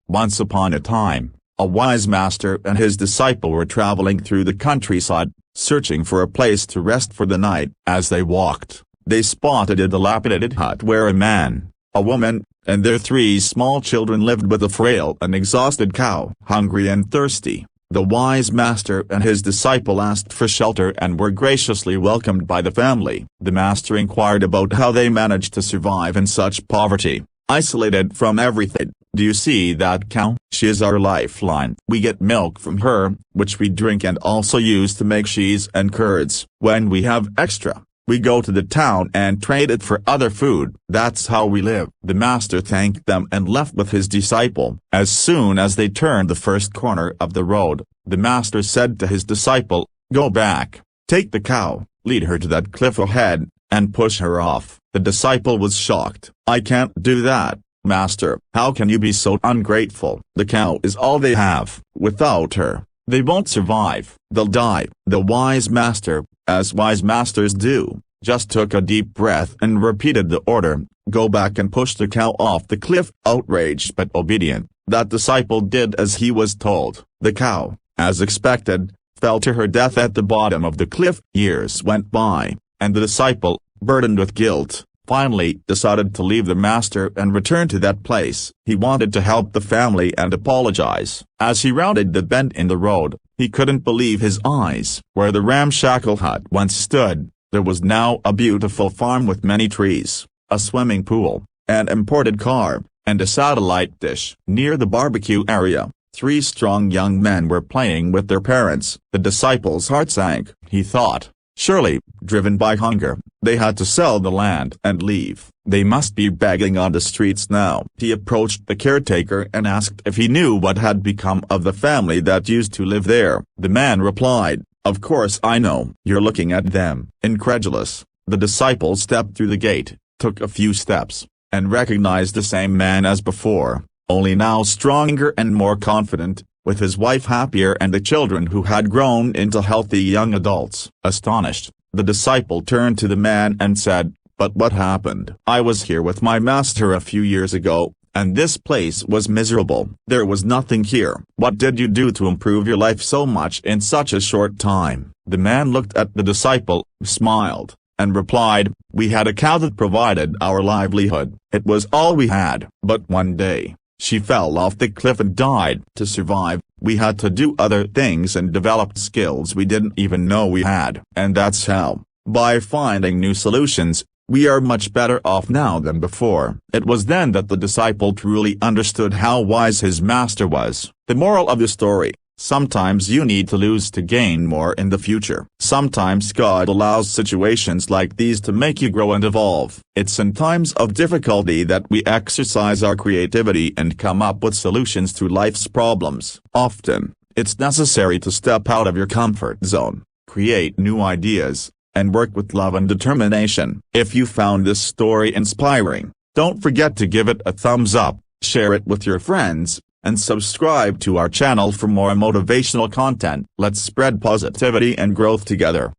Once upon a time, a wise master and his disciple were traveling through the countryside, searching for a place to rest for the night. As they walked, they spotted a dilapidated hut where a man, a woman, and their 3 small children lived with a frail and exhausted cow. Hungry and thirsty, the wise master and his disciple asked for shelter and were graciously welcomed by the family. The master inquired about how they managed to survive in such poverty, isolated from everything. "Do you see that cow? She is our lifeline. We get milk from her, which we drink and also use to make cheese and curds. When we have extra, we go to the town and trade it for other food. That's how we live." The master thanked them and left with his disciple. As soon as they turned the first corner of the road, the master said to his disciple, "Go back, take the cow, lead her to that cliff ahead, and push her off." The disciple was shocked. "I can't do that, Master." "How can you be so ungrateful? The cow is all they have. Without her, they won't survive. They'll die." The wise master, as wise masters do, just took a deep breath and repeated the order, "Go back and push the cow off the cliff." Outraged but obedient, that disciple did as he was told. The cow, as expected, fell to her death at the bottom of the cliff. Years went by, and the disciple, burdened with guilt, finally decided to leave the master and return to that place. He wanted to help the family and apologize. As he rounded the bend in the road, he couldn't believe his eyes. Where the ramshackle hut once stood, there was now a beautiful farm with many trees, a swimming pool, an imported car, and a satellite dish. Near the barbecue area, 3 strong young men were playing with their parents. The disciple's heart sank. He thought, surely, driven by hunger, they had to sell the land and leave. They must be begging on the streets now. He approached the caretaker and asked if he knew what had become of the family that used to live there. The man replied, "Of course I know." "You're looking at them." Incredulous, the disciple stepped through the gate, took a few steps, and recognized the same man as before, only now stronger and more confident, with his wife happier and the children who had grown into healthy young adults. Astonished, the disciple turned to the man and said, "But what happened? I was here with my master a few years ago, and this place was miserable. There was nothing here. What did you do to improve your life so much in such a short time?" The man looked at the disciple, smiled, and replied, "We had a cow that provided our livelihood. It was all we had. But one day, she fell off the cliff and died. To survive, we had to do other things and developed skills we didn't even know we had. And that's how, by finding new solutions, we are much better off now than before." It was then that the disciple truly understood how wise his master was. The moral of the story: sometimes you need to lose to gain more in the future. Sometimes God allows situations like these to make you grow and evolve. It's in times of difficulty that we exercise our creativity and come up with solutions to life's problems. Often, it's necessary to step out of your comfort zone, create new ideas, and work with love and determination. If you found this story inspiring, don't forget to give it a thumbs up, share it with your friends, and subscribe to our channel for more motivational content. Let's spread positivity and growth together.